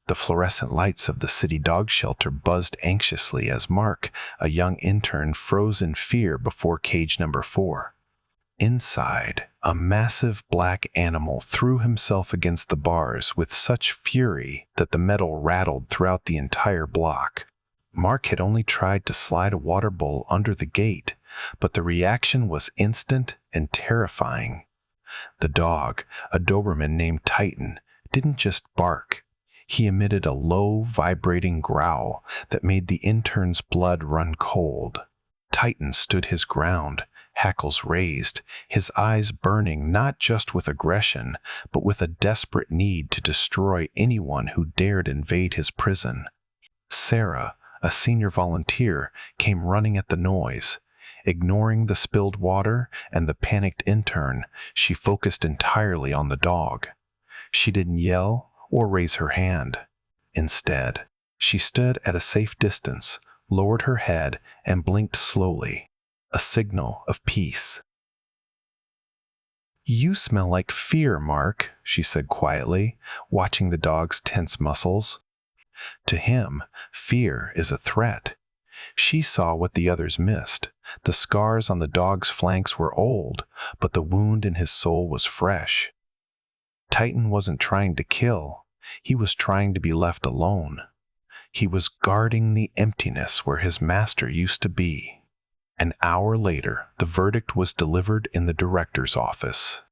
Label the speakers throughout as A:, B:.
A: The fluorescent lights of the city dog shelter buzzed anxiously as Mark, a young intern, froze in fear before cage number 4. Inside, a massive black animal threw himself against the bars with such fury that the metal rattled throughout the entire block. Mark had only tried to slide a water bowl under the gate, but the reaction was instant and terrifying. The dog, a Doberman named Titan, didn't just bark. He emitted a low, vibrating growl that made the intern's blood run cold. Titan stood his ground, hackles raised, his eyes burning not just with aggression, but with a desperate need to destroy anyone who dared invade his prison. Sarah, a senior volunteer, came running at the noise. Ignoring the spilled water and the panicked intern, she focused entirely on the dog. She didn't yell or raise her hand. Instead, she stood at a safe distance, lowered her head, and blinked slowly, a signal of peace. "You smell like fear, Mark," she said quietly, watching the dog's tense muscles. To him, fear is a threat. She saw what the others missed. The scars on the dog's flanks were old, but the wound in his soul was fresh. Titan wasn't trying to kill. He was trying to be left alone. He was guarding the emptiness where his master used to be. An hour later, the verdict was delivered in the director's office.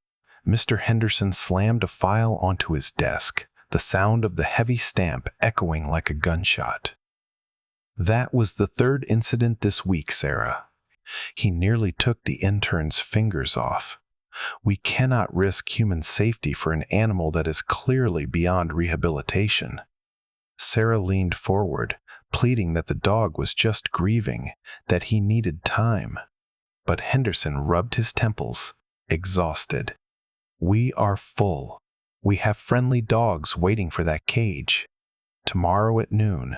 A: Mr. Henderson slammed a file onto his desk, the sound of the heavy stamp echoing like a gunshot. "That was the third incident this week, Sarah. He nearly took the intern's fingers off. We cannot risk human safety for an animal that is clearly beyond rehabilitation." Sarah leaned forward, pleading that the dog was just grieving, that he needed time. But Henderson rubbed his temples, exhausted. "We are full. We have friendly dogs waiting for that cage. Tomorrow at noon.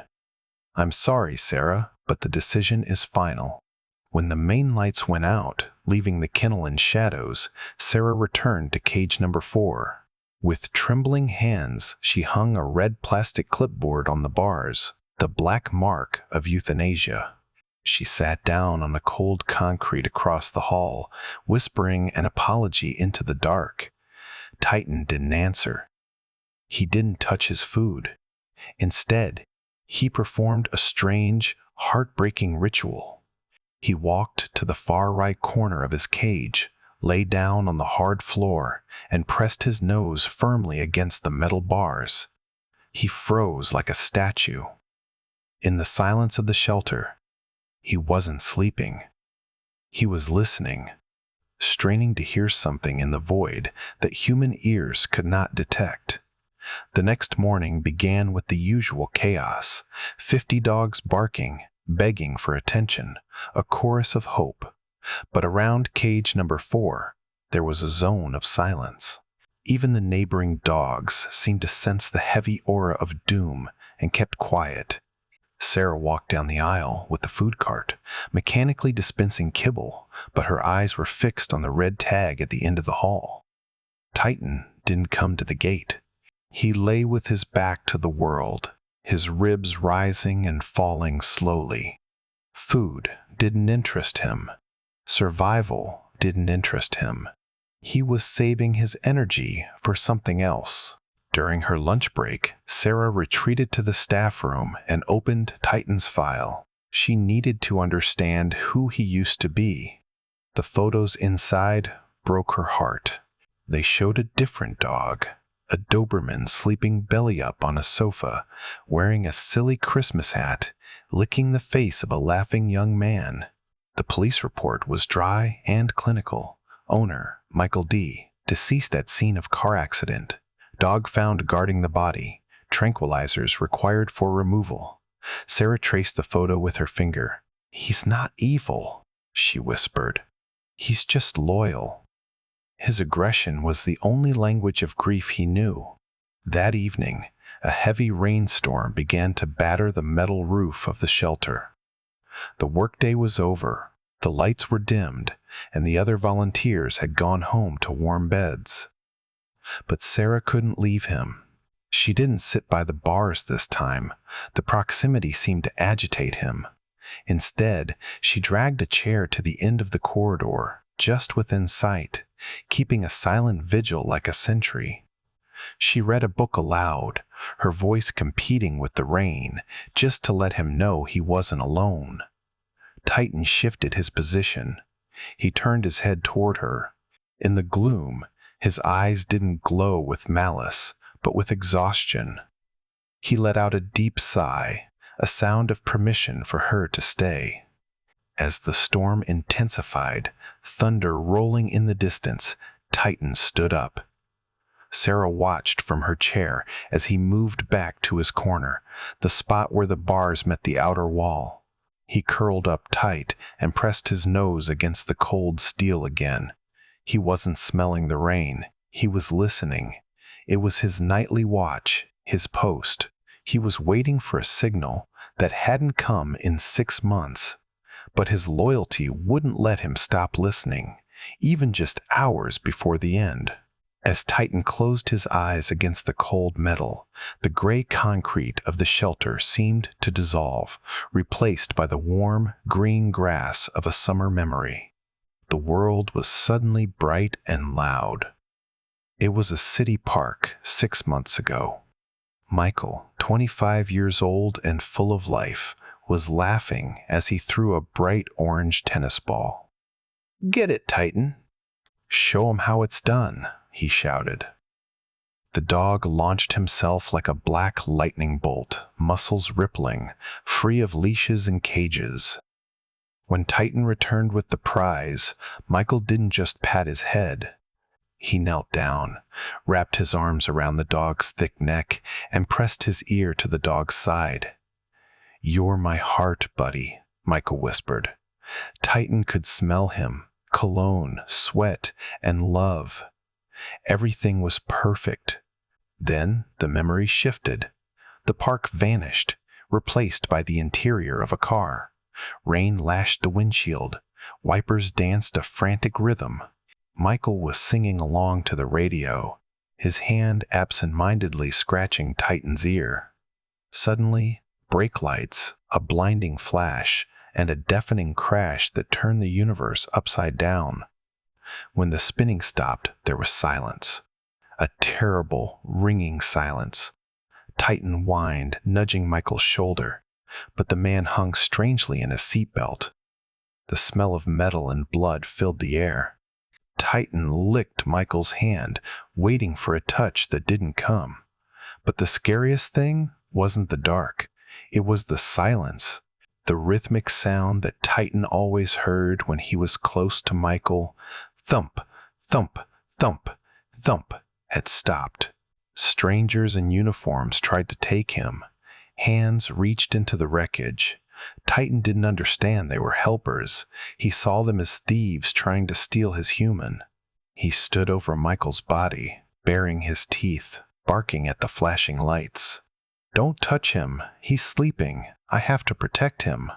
A: I'm sorry, Sarah, but the decision is final." When the main lights went out, leaving the kennel in shadows, Sarah returned to cage number 4. With trembling hands, she hung a red plastic clipboard on the bars, the black mark of euthanasia. She sat down on the cold concrete across the hall, whispering an apology into the dark. Titan didn't answer. He didn't touch his food. Instead, he performed a strange, heartbreaking ritual. He walked to the far right corner of his cage, lay down on the hard floor, and pressed his nose firmly against the metal bars. He froze like a statue. In the silence of the shelter, he wasn't sleeping. He was listening, straining to hear something in the void that human ears could not detect. The next morning began with the usual chaos: 50 dogs barking, begging for attention, a chorus of hope. But around cage number 4, there was a zone of silence. Even the neighboring dogs seemed to sense the heavy aura of doom and kept quiet. Sarah walked down the aisle with the food cart, mechanically dispensing kibble, but her eyes were fixed on the red tag at the end of the hall. Titan didn't come to the gate. He lay with his back to the world, his ribs rising and falling slowly. Food didn't interest him. Survival didn't interest him. He was saving his energy for something else. During her lunch break, Sarah retreated to the staff room and opened Titan's file. She needed to understand who he used to be. The photos inside broke her heart. They showed a different dog. A Doberman sleeping belly up on a sofa, wearing a silly Christmas hat, licking the face of a laughing young man. The police report was dry and clinical. Owner, Michael D., deceased at scene of car accident. Dog found guarding the body. Tranquilizers required for removal. Sarah traced the photo with her finger. "He's not evil," she whispered. "He's just loyal." His aggression was the only language of grief he knew. That evening, a heavy rainstorm began to batter the metal roof of the shelter. The workday was over, the lights were dimmed, and the other volunteers had gone home to warm beds. But Sarah couldn't leave him. She didn't sit by the bars this time. The proximity seemed to agitate him. Instead, she dragged a chair to the end of the corridor, just within sight, keeping a silent vigil like a sentry. She read a book aloud, her voice competing with the rain, just to let him know he wasn't alone. Titan shifted his position. He turned his head toward her. In the gloom, his eyes didn't glow with malice, but with exhaustion. He let out a deep sigh, a sound of permission for her to stay. As the storm intensified, thunder rolling in the distance, Titan stood up. Sarah watched from her chair as he moved back to his corner, the spot where the bars met the outer wall. He curled up tight and pressed his nose against the cold steel again. He wasn't smelling the rain. He was listening. It was his nightly watch, his post. He was waiting for a signal that hadn't come in 6 months. But his loyalty wouldn't let him stop listening, even just hours before the end. As Titan closed his eyes against the cold metal, the gray concrete of the shelter seemed to dissolve, replaced by the warm, green grass of a summer memory. The world was suddenly bright and loud. It was a city park 6 months ago. Michael, 25 years old and full of life, was laughing as he threw a bright orange tennis ball. "Get it, Titan. Show 'em how it's done," he shouted. The dog launched himself like a black lightning bolt, muscles rippling, free of leashes and cages. When Titan returned with the prize, Michael didn't just pat his head. He knelt down, wrapped his arms around the dog's thick neck, and pressed his ear to the dog's side. "You're my heart, buddy," Michael whispered. Titan could smell him, cologne, sweat, and love. Everything was perfect. Then the memory shifted. The park vanished, replaced by the interior of a car. Rain lashed the windshield. Wipers danced a frantic rhythm. Michael was singing along to the radio, his hand absent-mindedly scratching Titan's ear. Suddenly, brake lights, a blinding flash, and a deafening crash that turned the universe upside down. When the spinning stopped, there was silence. A terrible, ringing silence. Titan whined, nudging Michael's shoulder, but the man hung strangely in his seatbelt. The smell of metal and blood filled the air. Titan licked Michael's hand, waiting for a touch that didn't come. But the scariest thing wasn't the dark. It was the silence. The rhythmic sound that Titan always heard when he was close to Michael, thump, thump, thump, thump, had stopped. Strangers in uniforms tried to take him. Hands reached into the wreckage. Titan didn't understand they were helpers. He saw them as thieves trying to steal his human. He stood over Michael's body, baring his teeth, barking at the flashing lights. "Don't touch him. He's sleeping. I have to protect him."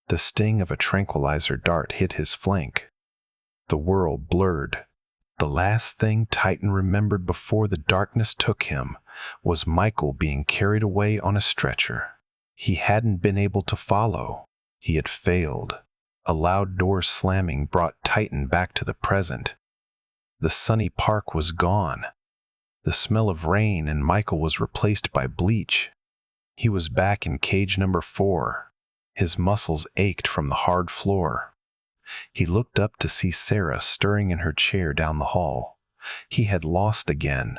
A: The sting of a tranquilizer dart hit his flank. The world blurred. The last thing Titan remembered before the darkness took him was Michael being carried away on a stretcher. He hadn't been able to follow. He had failed. A loud door slamming brought Titan back to the present. The sunny park was gone. The smell of rain and Michael was replaced by bleach. He was back in cage number 4. His muscles ached from the hard floor. He looked up to see Sarah stirring in her chair down the hall. He had lost again.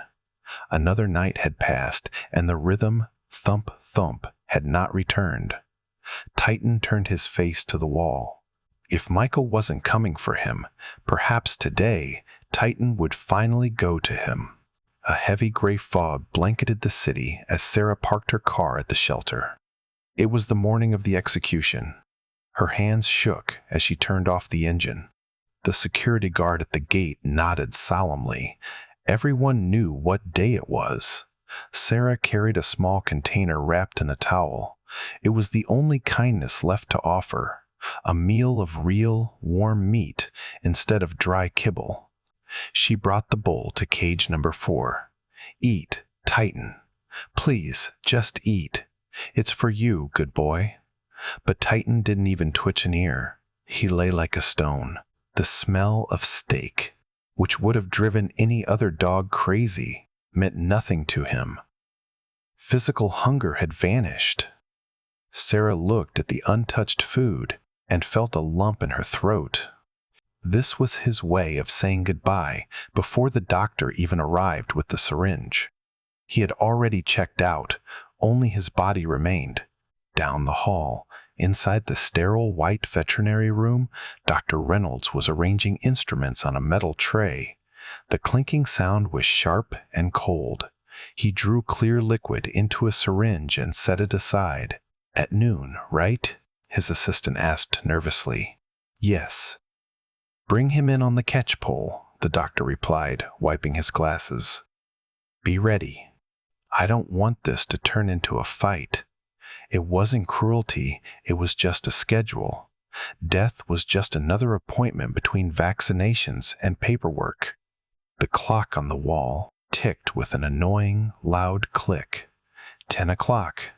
A: Another night had passed, and the rhythm, thump, thump, had not returned. Titan turned his face to the wall. If Michael wasn't coming for him, perhaps today, Titan would finally go to him. A heavy gray fog blanketed the city as Sarah parked her car at the shelter. It was the morning of the execution. Her hands shook as she turned off the engine. The security guard at the gate nodded solemnly. Everyone knew what day it was. Sarah carried a small container wrapped in a towel. It was the only kindness left to offer, a meal of real, warm meat instead of dry kibble. She brought the bowl to cage number 4. "Eat," Titan, please, just eat. It's for you, good boy. But Titan didn't even twitch an ear. He lay like a stone. The smell of steak, which would have driven any other dog crazy, meant nothing to him. Physical hunger had vanished. Sarah looked at the untouched food and felt a lump in her throat. This was his way of saying goodbye before the doctor even arrived with the syringe. He had already checked out, only his body remained. Down the hall, inside the sterile white veterinary room, Dr. Reynolds was arranging instruments on a metal tray. The clinking sound was sharp and cold. He drew clear liquid into a syringe and set it aside. At noon, right? His assistant asked nervously. Yes. Bring him in on the catch pole, the doctor replied, wiping his glasses. Be ready. I don't want this to turn into a fight. It wasn't cruelty, it was just a schedule. Death was just another appointment between vaccinations and paperwork. The clock on the wall ticked with an annoying, loud click. 10 o'clock.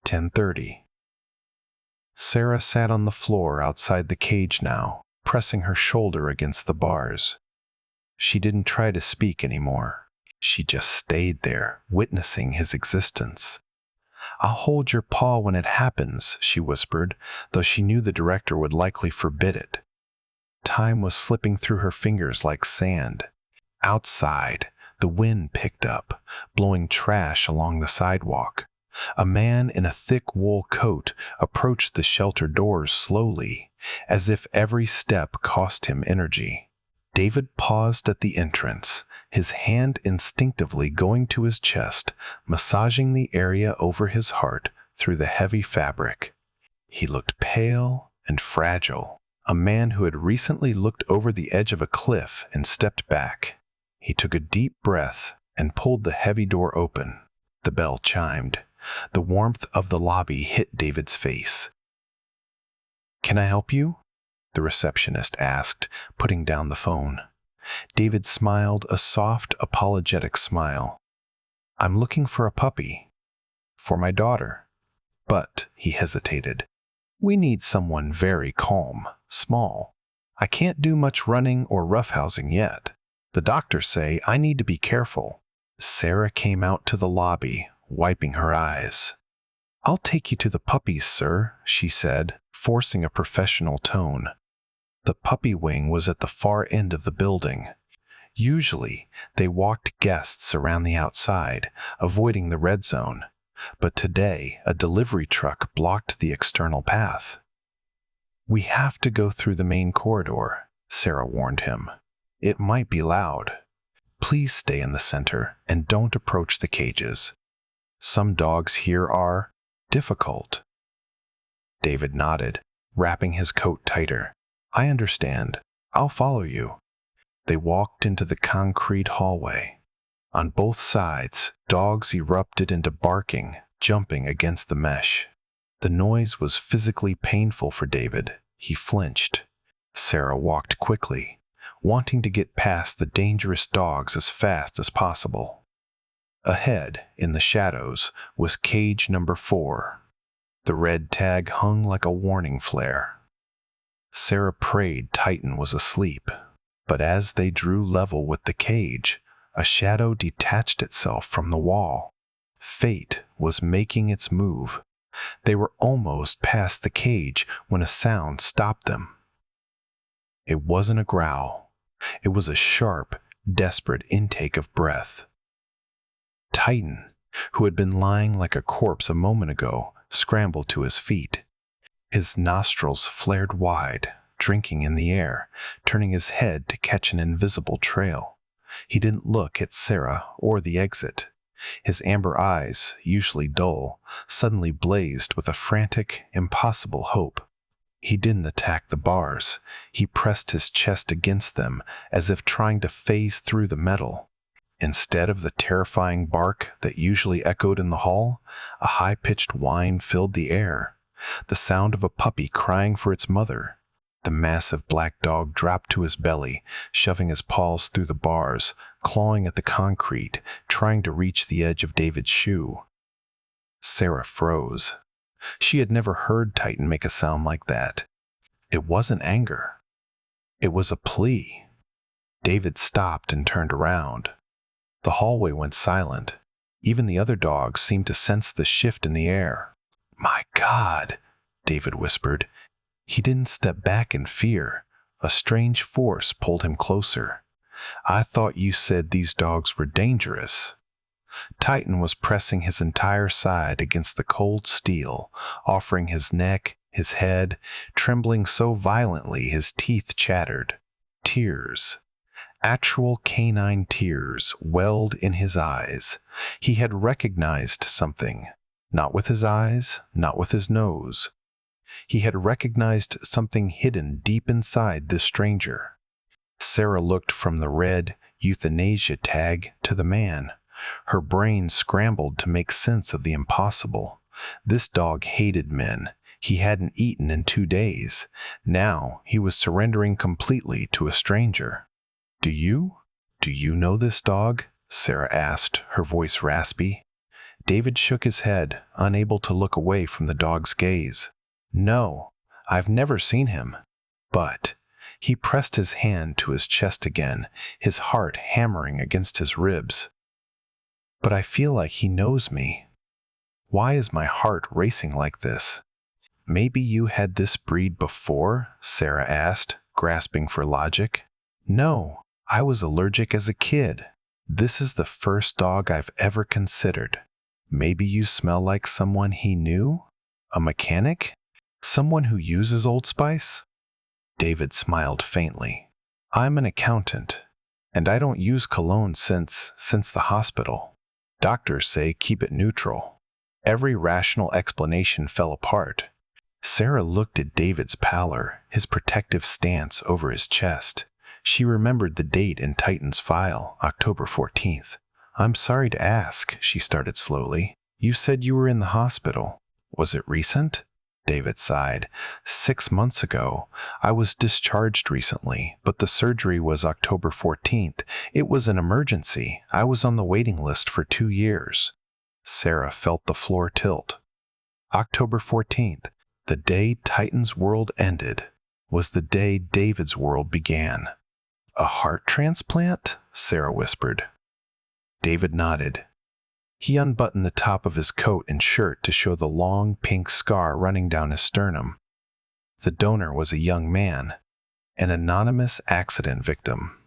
A: 10:30. Sarah sat on the floor outside the cage now, pressing her shoulder against the bars. She didn't try to speak anymore. She just stayed there, witnessing his existence. I'll hold your paw when it happens, she whispered, though she knew the director would likely forbid it. Time was slipping through her fingers like sand. Outside, the wind picked up, blowing trash along the sidewalk. A man in a thick wool coat approached the shelter doors slowly, as if every step cost him energy. David paused at the entrance, his hand instinctively going to his chest, massaging the area over his heart through the heavy fabric. He looked pale and fragile, a man who had recently looked over the edge of a cliff and stepped back. He took a deep breath and pulled the heavy door open. The bell chimed. The warmth of the lobby hit David's face. Can I help you? The receptionist asked, putting down the phone. David smiled a soft, apologetic smile. I'm looking for a puppy. For my daughter. But, he hesitated. We need someone very calm, small. I can't do much running or roughhousing yet. The doctors say I need to be careful. Sarah came out to the lobby, wiping her eyes. I'll take you to the puppies, sir, she said, forcing a professional tone. The puppy wing was at the far end of the building. Usually, they walked guests around the outside, avoiding the red zone. But today, a delivery truck blocked the external path. We have to go through the main corridor, Sarah warned him. It might be loud. Please stay in the center and don't approach the cages. Some dogs here are difficult. David nodded, wrapping his coat tighter. I understand. I'll follow you. They walked into the concrete hallway. On both sides, dogs erupted into barking, jumping against the mesh. The noise was physically painful for David. He flinched. Sarah walked quickly, wanting to get past the dangerous dogs as fast as possible. Ahead, in the shadows, was cage number 4. The red tag hung like a warning flare. Sarah prayed Titan was asleep, but as they drew level with the cage, a shadow detached itself from the wall. Fate was making its move. They were almost past the cage when a sound stopped them. It wasn't a growl. It was a sharp, desperate intake of breath. Titan, who had been lying like a corpse a moment ago, scrambled to his feet. His nostrils flared wide, drinking in the air, turning his head to catch an invisible trail. He didn't look at Sarah or the exit. His amber eyes, usually dull, suddenly blazed with a frantic, impossible hope. He didn't attack the bars. He pressed his chest against them as if trying to phase through the metal. Instead of the terrifying bark that usually echoed in the hall, a high-pitched whine filled the air, the sound of a puppy crying for its mother. The massive black dog dropped to his belly, shoving his paws through the bars, clawing at the concrete, trying to reach the edge of David's shoe. Sarah froze. She had never heard Titan make a sound like that. It wasn't anger. It was a plea. David stopped and turned around. The hallway went silent. Even the other dogs seemed to sense the shift in the air. "My God," David whispered. He didn't step back in fear. A strange force pulled him closer. "I thought you said these dogs were dangerous." Titan was pressing his entire side against the cold steel, offering his neck, his head, trembling so violently his teeth chattered. Tears. Actual canine tears welled in his eyes. He had recognized something. Not with his eyes, not with his nose. He had recognized something hidden deep inside this stranger. Sarah looked from the red euthanasia tag to the man. Her brain scrambled to make sense of the impossible. This dog hated men. He hadn't eaten in 2 days. Now he was surrendering completely to a stranger. Do you know this dog?" Sarah asked, her voice raspy. David shook his head, unable to look away from the dog's gaze. "No, I've never seen him. But—" he pressed his hand to his chest again, his heart hammering against his ribs. "But I feel like he knows me. Why is my heart racing like this?" "Maybe you had this breed before?" Sarah asked, grasping for logic. "No, I was allergic as a kid. This is the first dog I've ever considered. Maybe you smell like someone he knew? A mechanic? Someone who uses Old Spice?" David smiled faintly. "I'm an accountant, and I don't use cologne since the hospital. Doctors say keep it neutral." Every rational explanation fell apart. Sarah looked at David's pallor, his protective stance over his chest. She remembered the date in Titan's file, October 14th. "I'm sorry to ask," she started slowly. "You said you were in the hospital. Was it recent?" David sighed. 6 months ago. I was discharged recently, but the surgery was October 14th. It was an emergency. I was on the waiting list for 2 years. Sarah felt the floor tilt. October 14th, the day Titan's world ended, was the day David's world began. "A heart transplant?" Sarah whispered. David nodded. He unbuttoned the top of his coat and shirt to show the long pink scar running down his sternum. The donor was a young man, an anonymous accident victim.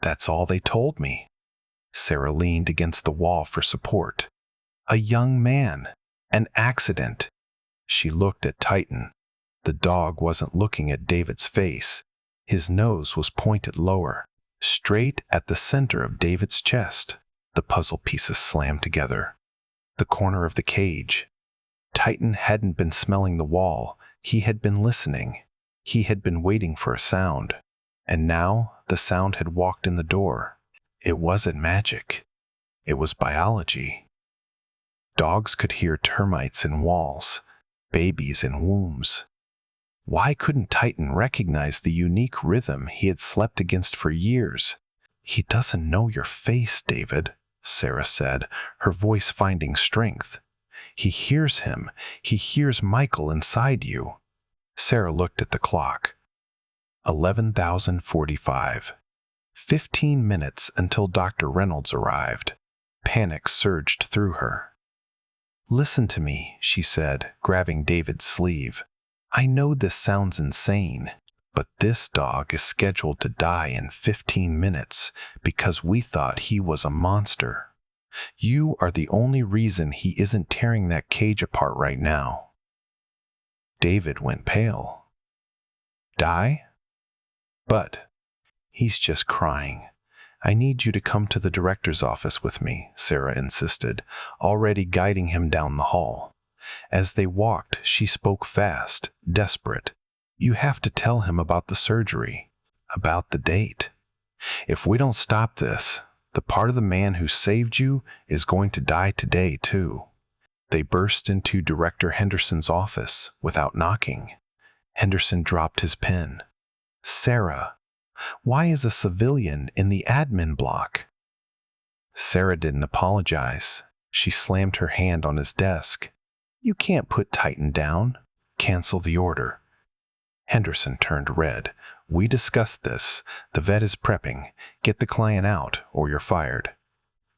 A: "That's all they told me." Sarah leaned against the wall for support. A young man, an accident. She looked at Titan. The dog wasn't looking at David's face. His nose was pointed lower, straight at the center of David's chest. The puzzle pieces slammed together. The corner of the cage. Titan hadn't been smelling the wall. He had been listening. He had been waiting for a sound. And now the sound had walked in the door. It wasn't magic. It was biology. Dogs could hear termites in walls, babies in wombs. Why couldn't Titan recognize the unique rhythm he had slept against for years? "He doesn't know your face, David," Sarah said, her voice finding strength. "He hears him. He hears Michael inside you." Sarah looked at the clock. 11,045. 15 minutes until Dr. Reynolds arrived. Panic surged through her. "Listen to me," she said, grabbing David's sleeve. "I know this sounds insane, but this dog is scheduled to die in 15 minutes because we thought he was a monster. You are the only reason he isn't tearing that cage apart right now." David went pale. "Die? But he's just crying. I need you to come to the director's office with me," Sarah insisted, already guiding him down the hall. As they walked, she spoke fast, desperate. "You have to tell him about the surgery, about the date. If we don't stop this, the part of the man who saved you is going to die today, too." They burst into Director Henderson's office without knocking. Henderson dropped his pen. Sarah, why is a civilian in the admin block? Sarah didn't apologize. She slammed her hand on his desk. You can't put Titan down. Cancel the order. Henderson turned red. We discussed this. The vet is prepping. Get the client out, or you're fired.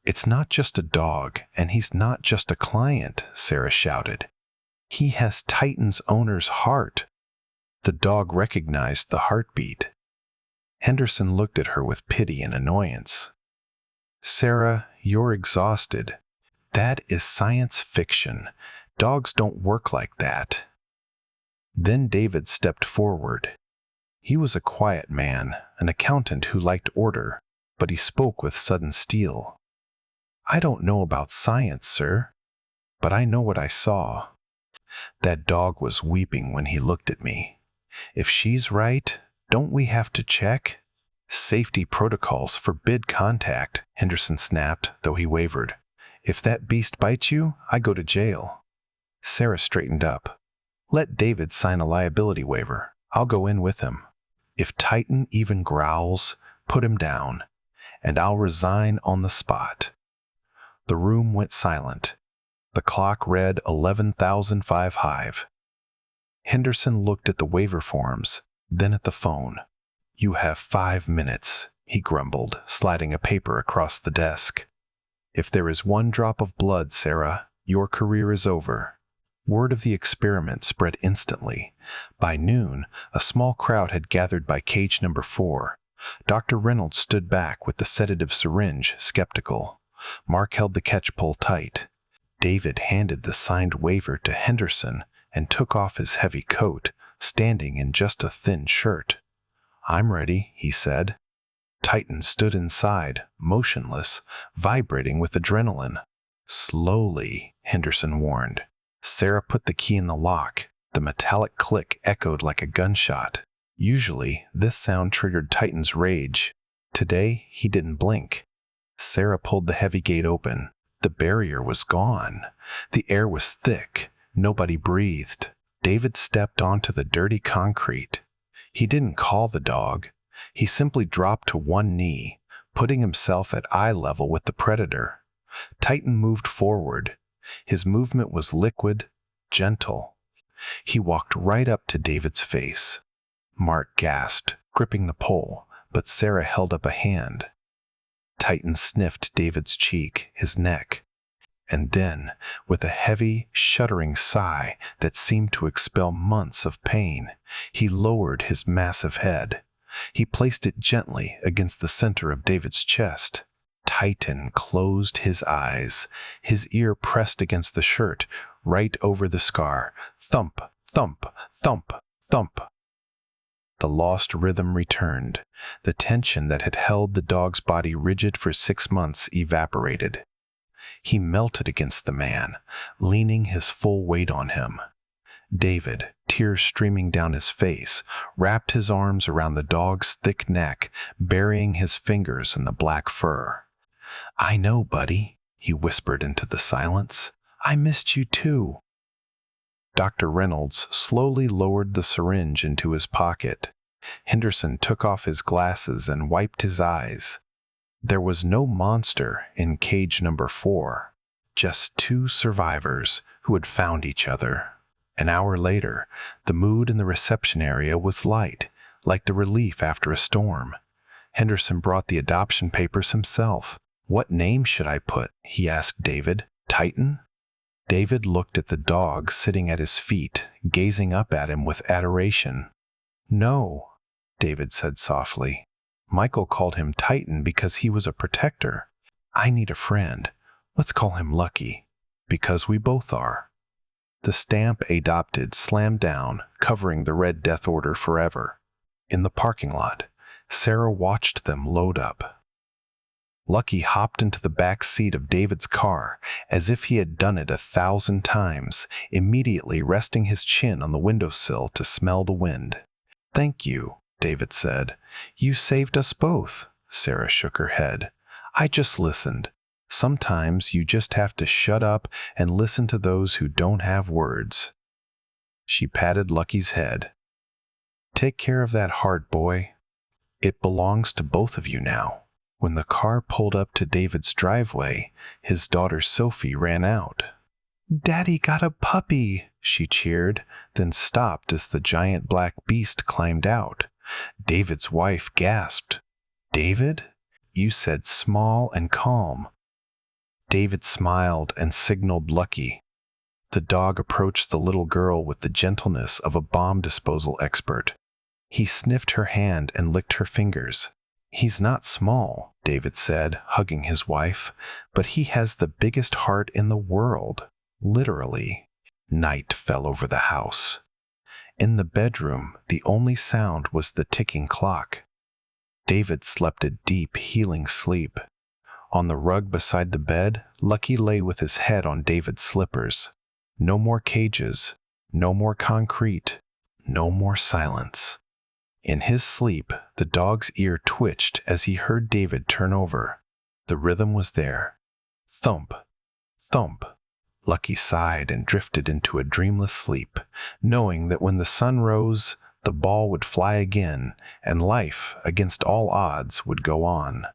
A: It's not just a dog, and he's not just a client, Sarah shouted. He has Titan's owner's heart. The dog recognized the heartbeat. Henderson looked at her with pity and annoyance. Sarah, you're exhausted. That is science fiction. Dogs don't work like that. Then David stepped forward. He was a quiet man, an accountant who liked order, but he spoke with sudden steel. I don't know about science, sir, but I know what I saw. That dog was weeping when he looked at me. If she's right, don't we have to check? Safety protocols forbid contact, Henderson snapped, though he wavered. If that beast bites you, I go to jail. Sarah straightened up. Let David sign a liability waiver. I'll go in with him. If Titan even growls, put him down, and I'll resign on the spot. The room went silent. The clock read 11,005. Henderson looked at the waiver forms, then at the phone. You have 5 minutes, he grumbled, sliding a paper across the desk. If there is one drop of blood, Sarah, your career is over. Word of the experiment spread instantly. By noon, a small crowd had gathered by cage number 4. Dr. Reynolds stood back with the sedative syringe, skeptical. Mark held the catch-pole tight. David handed the signed waiver to Henderson and took off his heavy coat, standing in just a thin shirt. I'm ready, he said. Titan stood inside, motionless, vibrating with adrenaline. Slowly, Henderson warned. Sarah put the key in the lock. The metallic click echoed like a gunshot. Usually, this sound triggered Titan's rage. Today, he didn't blink. Sarah pulled the heavy gate open. The barrier was gone. The air was thick. Nobody breathed. David stepped onto the dirty concrete. He didn't call the dog. He simply dropped to one knee, putting himself at eye level with the predator. Titan moved forward. His movement was liquid, gentle. He walked right up to David's face. Mark gasped, gripping the pole, but Sarah held up a hand. Titan sniffed David's cheek, his neck, and then, with a heavy, shuddering sigh that seemed to expel months of pain, he lowered his massive head. He placed it gently against the center of David's chest. Titan closed his eyes, his ear pressed against the shirt, right over the scar. Thump, thump, thump, thump. The lost rhythm returned. The tension that had held the dog's body rigid for 6 months evaporated. He melted against the man, leaning his full weight on him. David, tears streaming down his face, wrapped his arms around the dog's thick neck, burying his fingers in the black fur. I know, buddy, he whispered into the silence. I missed you too. Dr. Reynolds slowly lowered the syringe into his pocket. Henderson took off his glasses and wiped his eyes. There was no monster in cage number 4, just 2 survivors who had found each other. An hour later, the mood in the reception area was light, like the relief after a storm. Henderson brought the adoption papers himself. What name should I put? He asked David. Titan? David looked at the dog sitting at his feet, gazing up at him with adoration. No, David said softly. Michael called him Titan because he was a protector. I need a friend. Let's call him Lucky, because we both are. The stamp adopted slammed down, covering the red death order forever. In the parking lot, Sarah watched them load up. Lucky hopped into the back seat of David's car as if he had done it 1,000 times, immediately resting his chin on the windowsill to smell the wind. Thank you, David said. You saved us both. Sarah shook her head. I just listened. Sometimes you just have to shut up and listen to those who don't have words. She patted Lucky's head. Take care of that heart, boy. It belongs to both of you now." When the car pulled up to David's driveway, his daughter Sophie ran out. "Daddy got a puppy," she cheered, then stopped as the giant black beast climbed out. David's wife gasped. "David? You said small and calm." David smiled and signaled Lucky. The dog approached the little girl with the gentleness of a bomb disposal expert. He sniffed her hand and licked her fingers. "He's not small," David said, hugging his wife, "but he has the biggest heart in the world, literally." Night fell over the house. In the bedroom, the only sound was the ticking clock. David slept a deep, healing sleep. On the rug beside the bed, Lucky lay with his head on David's slippers. No more cages, no more concrete, no more silence. In his sleep, the dog's ear twitched as he heard David turn over. The rhythm was there. Thump, thump. Lucky sighed and drifted into a dreamless sleep, knowing that when the sun rose, the ball would fly again, and life, against all odds, would go on.